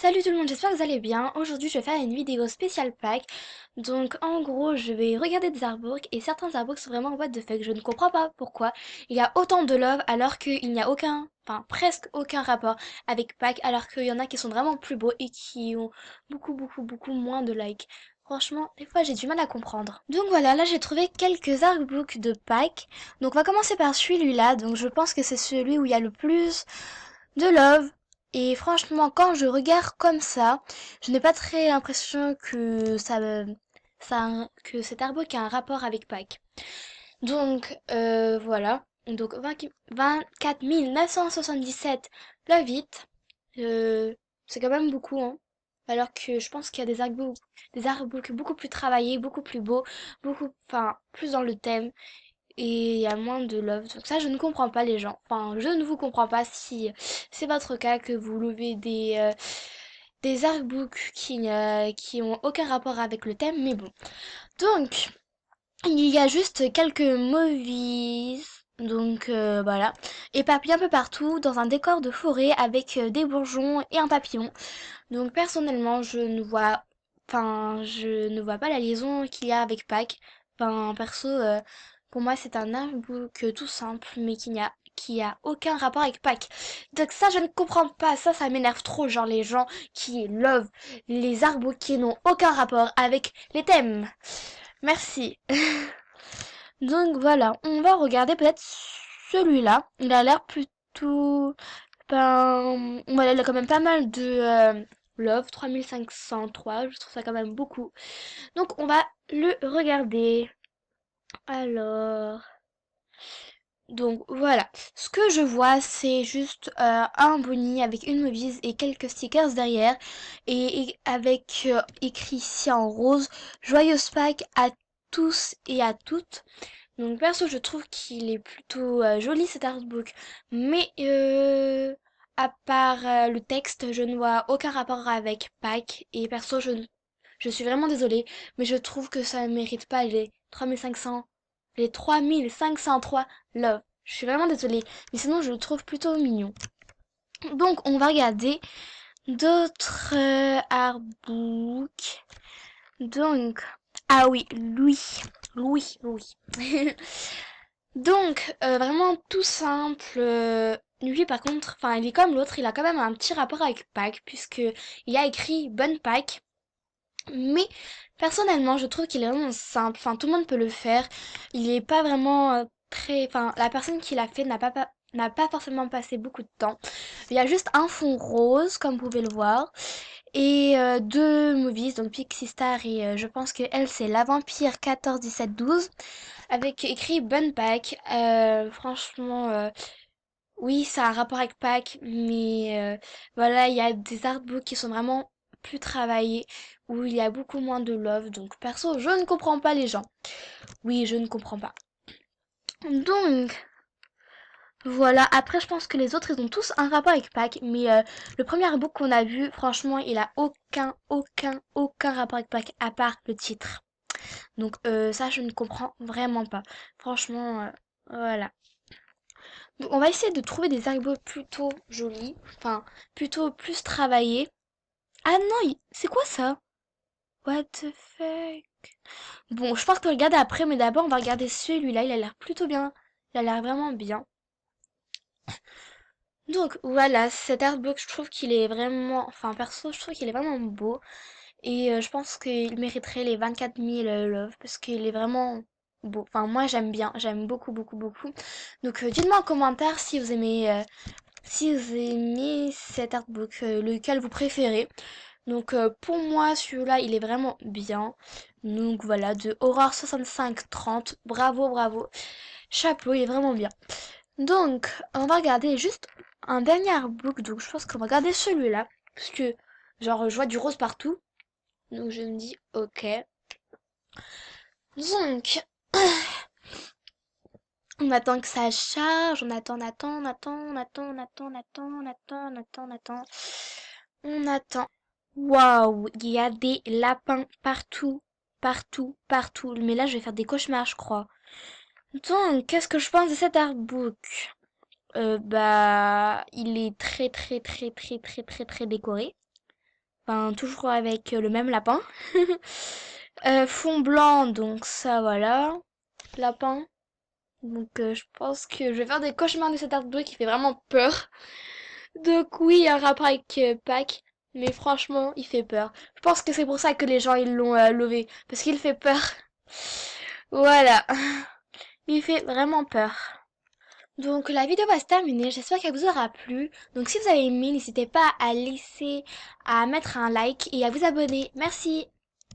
Salut tout le monde, j'espère que vous allez bien. Aujourd'hui, je vais faire une vidéo spéciale Pâques. Donc, en gros, je vais regarder des artbooks et certains artbooks sont vraiment what the fuck. Je ne comprends pas pourquoi il y a autant de love alors qu'il n'y a aucun, enfin presque aucun rapport avec Pâques, alors qu'il y en a qui sont vraiment plus beaux et qui ont beaucoup moins de likes. Franchement, des fois j'ai du mal à comprendre. Donc voilà, là j'ai trouvé quelques artbooks de Pâques. Donc on va commencer par celui-là. Donc je pense que c'est celui où il y a le plus de love. Et franchement, quand je regarde comme ça, je n'ai pas très l'impression que que cet artbook a un rapport avec Pâques. Donc, voilà. Donc, 24 977 love it. C'est quand même beaucoup, hein. Alors que je pense qu'il y a des artbooks beaucoup plus travaillés, beaucoup plus beaux, enfin, plus dans le thème et il y a moins de love. Donc ça, je ne comprends pas les gens. Enfin, je ne vous comprends pas si c'est votre cas que vous louvez des artbooks qui ont aucun rapport avec le thème, mais bon. Donc, il y a juste quelques movies. Donc voilà. Et papillons un peu partout dans un décor de forêt avec des bourgeons et un papillon. Donc personnellement, je ne vois pas la liaison qu'il y a avec Pâques. Enfin, perso, pour moi, c'est un artbook tout simple, mais qui a aucun rapport avec Pâques. Donc ça, je ne comprends pas. Ça m'énerve trop. Genre les gens qui love les artbooks qui n'ont aucun rapport avec les thèmes. Merci. Donc voilà, on va regarder peut-être celui-là. Il a l'air plutôt... Ben, voilà, il a quand même pas mal de love, 3503, je trouve ça quand même beaucoup. Donc on va le regarder. Alors... Donc voilà, ce que je vois c'est juste un boni avec une movise et quelques stickers derrière et avec écrit ici en rose, joyeuse Pâques à tous et à toutes. Donc perso je trouve qu'il est plutôt joli cet artbook, mais à part le texte je ne vois aucun rapport avec Pâques et perso je suis vraiment désolée, mais je trouve que ça ne mérite pas les 3503 love. Je suis vraiment désolée, mais sinon je le trouve plutôt mignon. Donc on va regarder d'autres artbooks. Donc, ah oui, Louis. Donc, vraiment tout simple. Lui, par contre, enfin, il est comme l'autre, il a quand même un petit rapport avec Pâques, puisque il a écrit Bonne Pâques. Mais, personnellement, je trouve qu'il est vraiment simple. Enfin, tout le monde peut le faire. Il est pas vraiment très... Enfin, la personne qui l'a fait n'a pas forcément passé beaucoup de temps. Il y a juste un fond rose, comme vous pouvez le voir. Et deux movies, donc Pixie Star et je pense que elle, c'est La Vampire 14, 17, 12 avec écrit Bonne Pâques. Franchement, oui, ça a un rapport avec Pâques, mais voilà, il y a des artbooks qui sont vraiment plus travaillés, où il y a beaucoup moins de love. Donc perso, je ne comprends pas les gens. Oui, je ne comprends pas. Donc, voilà, après je pense que les autres, ils ont tous un rapport avec Pâques, mais le premier artbook qu'on a vu, franchement, il a aucun rapport avec Pâques, à part le titre. Donc ça, je ne comprends vraiment pas. Franchement, voilà. Donc, on va essayer de trouver des artbooks plutôt jolis, enfin plutôt plus travaillés. Ah non, c'est quoi ça? What the fuck? Bon, je pense qu'on regarde après, mais d'abord on va regarder celui-là, il a l'air plutôt bien. Il a l'air vraiment bien. Donc voilà, cet artbook, je trouve qu'il est vraiment... Enfin perso, je trouve qu'il est vraiment beau. Et je pense qu'il mériterait les 24 000 love, parce qu'il est vraiment beau. Enfin moi j'aime bien, j'aime beaucoup. Donc dites-moi en commentaire si vous aimez cet artbook, lequel vous préférez. Donc pour moi celui-là il est vraiment bien. Donc voilà, de Aurore 6530, bravo. Chapeau, il est vraiment bien. Donc on va regarder juste un dernier artbook, donc je pense qu'on va regarder celui-là. Parce que genre je vois du rose partout. Donc je me dis ok. Donc on attend que ça charge, on attend. On attend. Waouh, il y a des lapins partout. Mais là, je vais faire des cauchemars, je crois. Donc, qu'est-ce que je pense de cet artbook? Bah, il est très décoré. Enfin, toujours avec le même lapin. Fond blanc, donc ça voilà. Lapin. Donc je pense que je vais faire des cauchemars de cet artbook qui fait vraiment peur. Donc oui, il y a un rapport avec Pâques. Mais franchement, il fait peur. Je pense que c'est pour ça que les gens ils l'ont lové. Parce qu'il fait peur. Voilà. Il fait vraiment peur. Donc la vidéo va se terminer, j'espère qu'elle vous aura plu. Donc si vous avez aimé, n'hésitez pas à laisser, à mettre un like et à vous abonner. Merci.